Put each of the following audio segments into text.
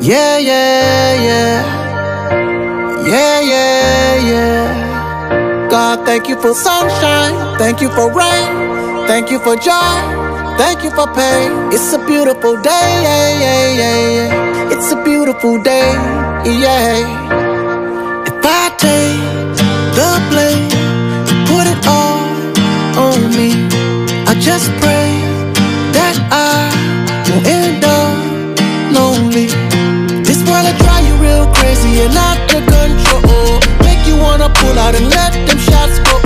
Yeah, yeah, yeah. Yeah, yeah, yeah. God, thank you for sunshine. Thank you for rain. Thank you for joy. Thank you for pain. It's a beautiful day. Yeah, yeah, yeah, yeah. It's a beautiful day. Yeah. If I take the blame, put it all on me. I just pray that I won't end up lonely. This world will drive you real crazy and out of control. Make you wanna pull out and let them shots go.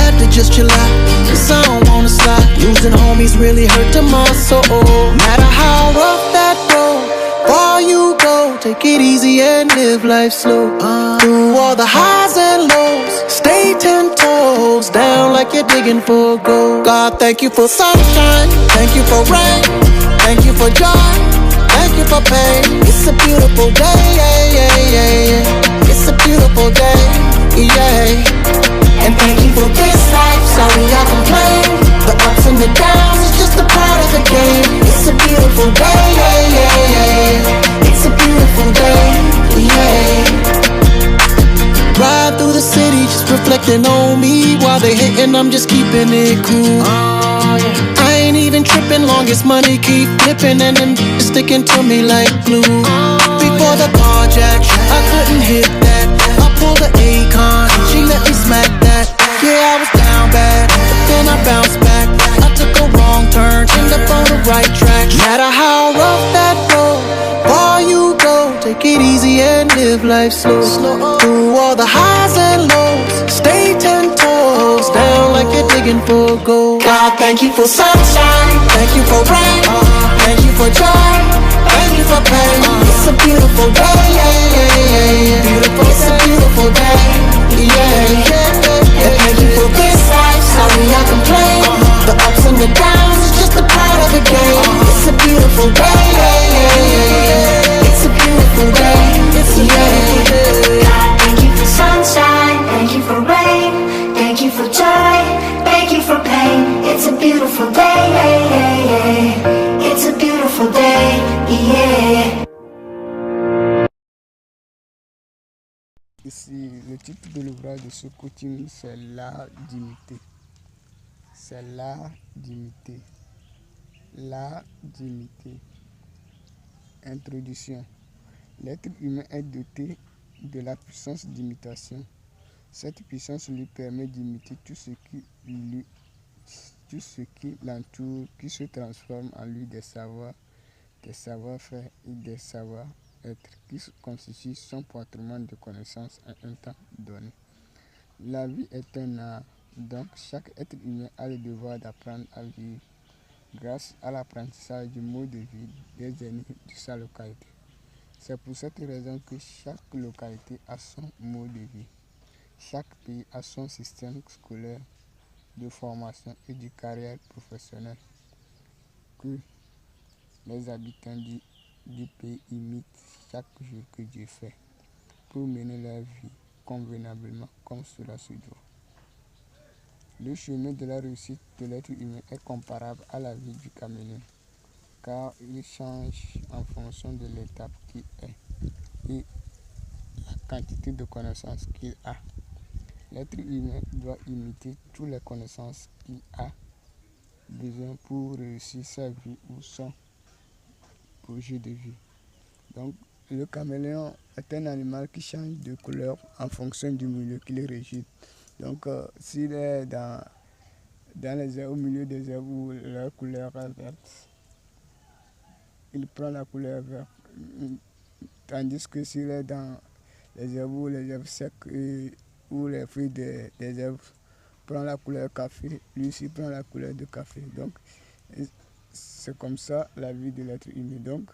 Had to just chill out, cause I don't wanna slide. Losing homies really hurting my soul. Matter how rough that road, far you go, take it easy and live life slow. Through all the highs and lows, stay 10 toes down like you're digging for gold. God, thank you for sunshine, thank you for rain, thank you for joy, thank you for pain. It's a beautiful day, yeah, yeah, yeah, yeah. It's a beautiful day, yeah. And thank you for this life, sorry I complain. The ups and the downs is just a part of the game. It's a beautiful day, yeah, yeah, yeah. It's a beautiful day, yeah. Ride through the city, just reflecting on me. While they hating, I'm just keeping it cool. I ain't even tripping, long as money keep flipping and them sticking to me like glue. Before the carjack, I couldn't hit that. I pulled the Akon, she let me smack that. Yeah, I was down bad, but then I bounced back. I took a wrong turn, ended up on the right track. No matter how rough that road, far you go, take it easy and live life slow. Through all the highs and lows, stay 10 toes down like you're digging for gold. God, thank you for sunshine, thank you for rain, thank you for joy, thank you for pain. It's a beautiful day, yeah, yeah, yeah, yeah. It's a beautiful day, yeah, yeah. And thank you for this life, sorry I complain. The ups and the downs is just a part of the game. It's a beautiful day, yeah, yeah, yeah, yeah. It's a beautiful day, it's a beautiful day. God, thank you for sunshine, thank you for rain, thank you for joy, thank you for pain. It's a beautiful day, yeah, yeah, yeah. It's a beautiful day, yeah. Ici, le titre de l'ouvrage de ce coaching, c'est l'art d'imiter. C'est l'art d'imiter. L'art d'imiter. Introduction. L'être humain est doté de la puissance d'imitation. Cette puissance lui permet d'imiter tout ce qui l'entoure, qui se transforme en lui des savoirs, des savoir-faire et des savoir-être qui constituent son patrimoine de connaissances à un temps donné. La vie est un art, donc chaque être humain a le devoir d'apprendre à vivre grâce à l'apprentissage du mode de vie des aînés de sa localité. C'est pour cette raison que chaque localité a son mode de vie. Chaque pays a son système scolaire de formation et de carrière professionnelle que les habitants du pays imitent chaque jour que Dieu fait pour mener leur vie convenablement comme cela se doit. Le chemin de la réussite de l'être humain est comparable à la vie du caméléon, car il change en fonction de l'étape qu'il est et la quantité de connaissances qu'il a. L'être humain doit imiter toutes les connaissances qu'il a besoin pour réussir sa vie ou son projet de vie. Donc, le caméléon est un animal qui change de couleur en fonction du milieu qu'il régit. Donc, s'il est dans les herbes, au milieu des herbes où leur couleur est verte, il prend la couleur verte. Tandis que s'il est dans les herbes où les herbes secs où les fruits des herbes prend la couleur café, lui aussi prend la couleur de café. Donc, c'est comme ça la vie de l'être humain. Donc,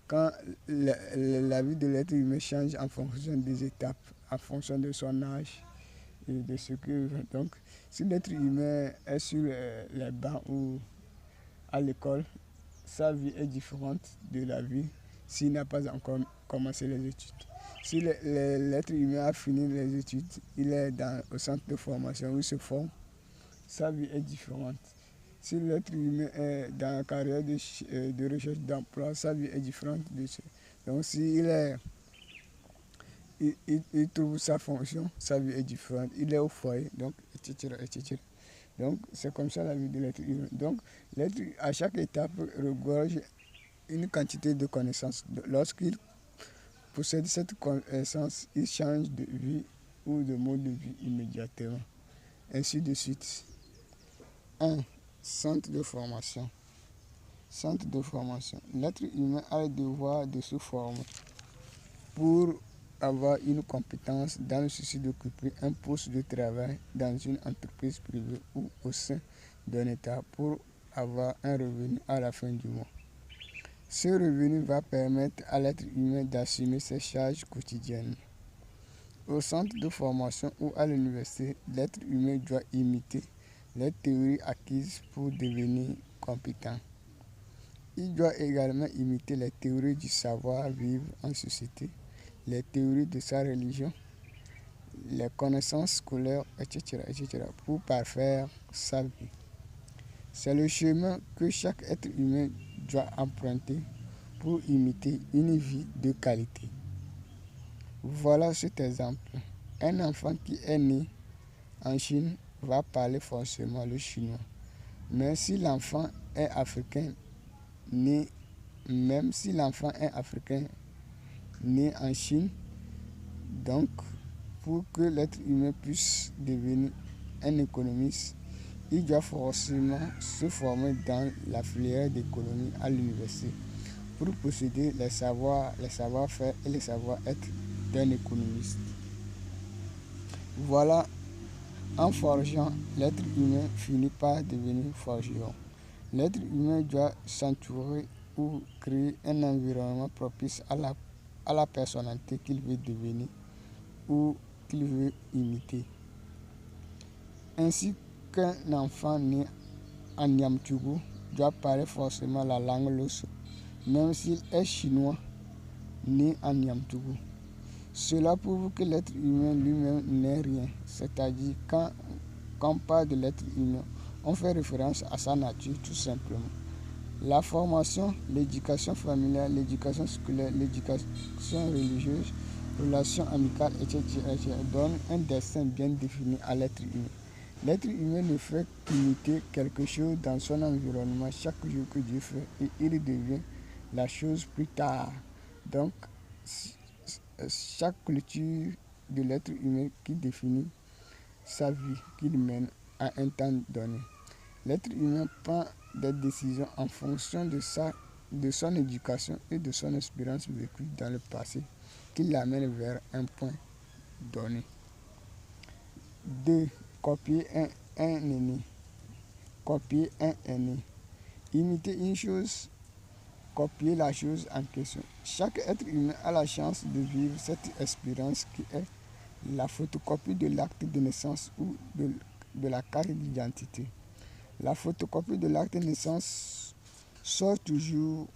quand la vie de l'être humain change en fonction des étapes, en fonction de son âge et de ce que... Donc, si l'être humain est sur les bancs ou à l'école, sa vie est différente de la vie s'il n'a pas encore commencé les études. Si l'être humain a fini les études, il est au centre de formation où il se forme, sa vie est différente. Si l'être humain est dans la carrière de recherche d'emploi, sa vie est différente Donc s'il est, il trouve sa fonction, sa vie est différente. Il est au foyer, donc, etc., etc. Donc, c'est comme ça la vie de l'être humain. Donc, à chaque étape, regorge une quantité de connaissances. Lorsqu'il possède cette connaissance, il change de vie ou de mode de vie immédiatement. Ainsi de suite. 1. Centre de formation. Centre de formation. L'être humain a le devoir de se former pour avoir une compétence dans le souci d'occuper un poste de travail dans une entreprise privée ou au sein d'un État pour avoir un revenu à la fin du mois. Ce revenu va permettre à l'être humain d'assumer ses charges quotidiennes. Au centre de formation ou à l'université, l'être humain doit imiter les théories acquises pour devenir compétent. Il doit également imiter les théories du savoir-vivre en société, les théories de sa religion, les connaissances scolaires, etc., etc., pour parfaire sa vie. C'est le chemin que chaque être humain doit emprunter pour imiter une vie de qualité. Voilà cet exemple. Un enfant qui est né en Chine va parler forcément le chinois. Mais si l'enfant est africain, même si l'enfant est africain né en Chine, donc pour que l'être humain puisse devenir un économiste, il doit forcément se former dans la filière d'économie à l'université pour posséder les savoir-faire et les savoir-être d'un économiste. Voilà, en forgeant, l'être humain finit par devenir forgeron. L'être humain doit s'entourer ou créer un environnement propice à la personnalité qu'il veut devenir ou qu'il veut imiter. Ainsi qu'un enfant né en Niamtougou doit parler forcément la langue Losso, même s'il est chinois né en Niamtougou. Cela prouve que l'être humain lui-même n'est rien, c'est-à-dire quand on parle de l'être humain, on fait référence à sa nature tout simplement. La formation, l'éducation familiale, l'éducation scolaire, l'éducation religieuse, relations amicales, etc., donnent un destin bien défini à l'être humain. L'être humain ne fait qu'imiter quelque chose dans son environnement chaque jour que Dieu fait et il devient la chose plus tard. Donc, chaque culture de l'être humain qui définit sa vie qu'il mène à un temps donné. L'être humain prend des décisions en fonction de son éducation et de son expérience vécue dans le passé qui l'amène vers un point donné. 2. Copier un aîné. Copier un aîné. Imiter une chose, copier la chose en question. Chaque être humain a la chance de vivre cette expérience qui est la photocopie de l'acte de naissance ou de la carte d'identité. La photocopie de l'acte de naissance sort toujours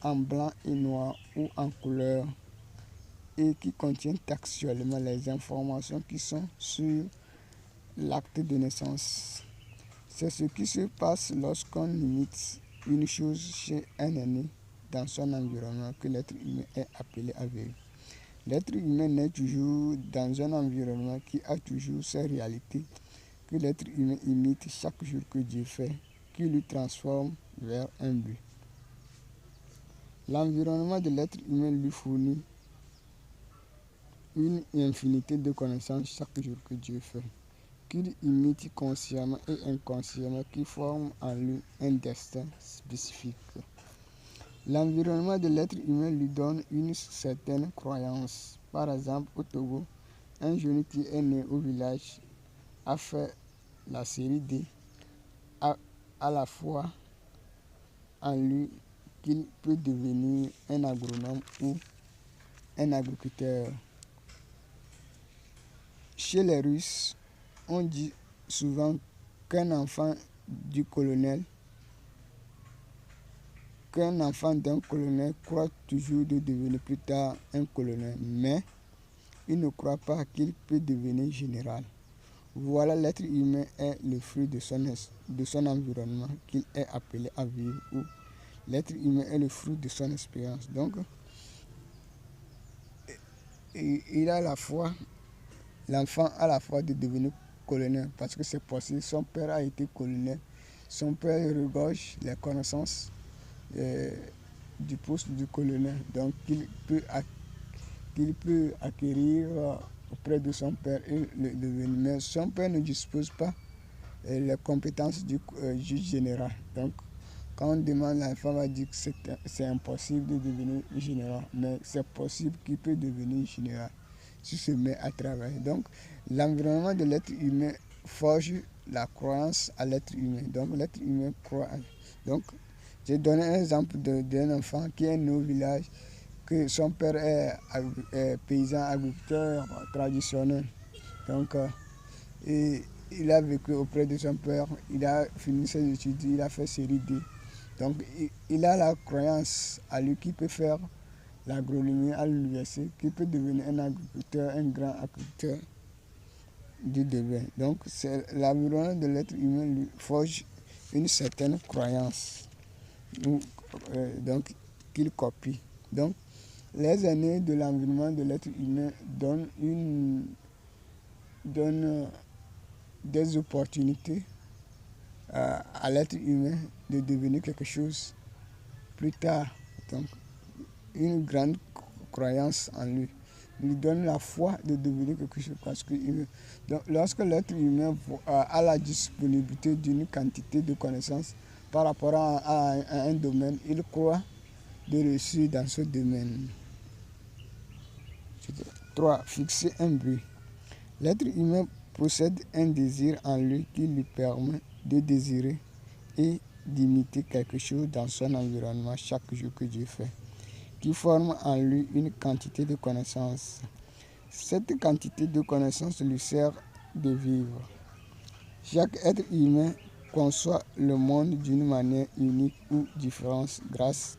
en blanc et noir ou en couleur et qui contient textuellement les informations qui sont sur l'acte de naissance. C'est ce qui se passe lorsqu'on imite une chose chez un aîné dans son environnement que l'être humain est appelé à vivre. L'être humain naît toujours dans un environnement qui a toujours ses réalités que l'être humain imite chaque jour que Dieu fait, qui lui transforme vers un but. L'environnement de l'être humain lui fournit une infinité de connaissances chaque jour que Dieu fait, qu'il imite consciemment et inconsciemment, qui forment en lui un destin spécifique. L'environnement de l'être humain lui donne une certaine croyance. Par exemple, au Togo, un jeune qui est né au village a fait la série D à la fois en lui qu'il peut devenir un agronome ou un agriculteur. Chez les Russes, on dit souvent qu'un enfant d'un colonel croit toujours de devenir plus tard un colonel, mais il ne croit pas qu'il peut devenir général. Voilà, l'être humain est le fruit de son environnement qu'il est appelé à vivre, ou l'être humain est le fruit de son expérience. Donc, il a la foi, l'enfant a la foi de devenir colonel parce que c'est possible. Son père a été colonel. Son père regorge les connaissances du poste du colonel. Donc qu'il peut acquérir auprès de son père et le devenir. Mais son père ne dispose pas les compétences du juge général. Donc, quand on demande, l'enfant va dire que c'est impossible de devenir général. Mais c'est possible qu'il peut devenir général s'il se met à travailler. Donc, l'environnement de l'être humain forge la croyance à l'être humain. Donc, l'être humain croit. Donc, j'ai donné un exemple d'un enfant qui est né au village, que son père est paysan agriculteur traditionnel. Donc, il a vécu auprès de son père, il a fini ses études, il a fait série D. Donc, il a la croyance à lui qui peut faire l'agronomie à l'université, qui peut devenir un agriculteur, un grand agriculteur du demain. Donc, c'est l'environnement de l'être humain lui forge une certaine croyance, donc qu'il copie. Donc, les années de l'environnement de l'être humain donnent des opportunités à l'être humain de devenir quelque chose plus tard. Donc, une grande croyance en lui lui donne la foi de devenir quelque chose. Parce que donc, lorsque l'être humain a la disponibilité d'une quantité de connaissances par rapport à un domaine, il croit de réussir dans ce domaine. 3. Fixer un but. L'être humain possède un désir en lui qui lui permet de désirer et d'imiter quelque chose dans son environnement chaque jour que Dieu fait, qui forme en lui une quantité de connaissances. Cette quantité de connaissances lui sert de vivre. Chaque être humain conçoit le monde d'une manière unique ou différente grâce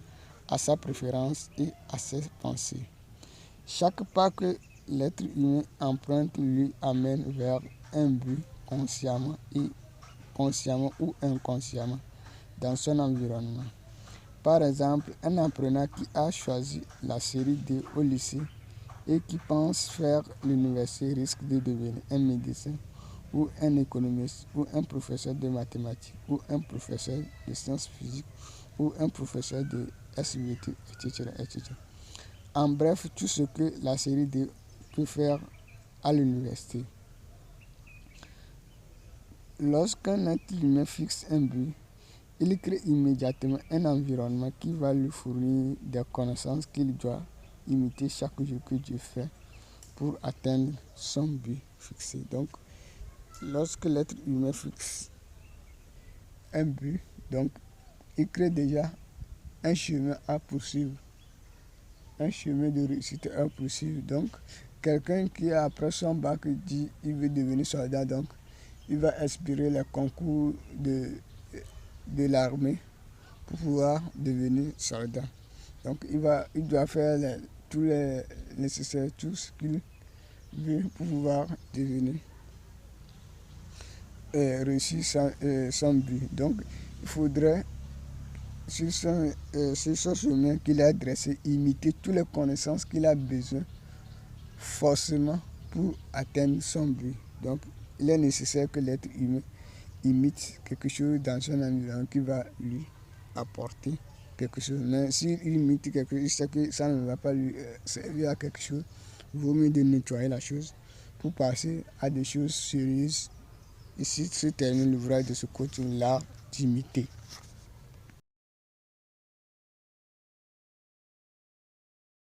à sa préférence et à ses pensées. Chaque pas que l'être humain emprunte lui amène vers un but consciemment ou inconsciemment dans son environnement. Par exemple, un apprenant qui a choisi la série D au lycée et qui pense faire l'université risque de devenir un médecin ou un économiste ou un professeur de mathématiques ou un professeur de sciences physiques ou un professeur de SVT, etc., etc. En bref, tout ce que la série D peut faire à l'université. Lorsqu'un être humain fixe un but, il crée immédiatement un environnement qui va lui fournir des connaissances qu'il doit imiter chaque jour que Dieu fait pour atteindre son but fixé. Donc, lorsque l'être humain fixe un but, donc, il crée déjà un chemin à poursuivre, un chemin de réussite à poursuivre. Donc, quelqu'un qui après son bac dit qu'il veut devenir soldat, donc, il va aspirer les concours de l'armée pour pouvoir devenir soldat. Donc il doit faire tout les nécessaire, tout ce qu'il veut pour pouvoir devenir réussir son but. Donc il faudrait sur ce chemin qu'il a dressé, imiter toutes les connaissances qu'il a besoin forcément pour atteindre son but. Donc il est nécessaire que l'être humain imite quelque chose dans son environnement qui va lui apporter quelque chose. Mais s'il imite quelque chose, il sait que ça ne va pas lui servir à quelque chose. Il vaut mieux de nettoyer la chose pour passer à des choses sérieuses. Ici se termine l'ouvrage de ce coach, l'art d'imiter.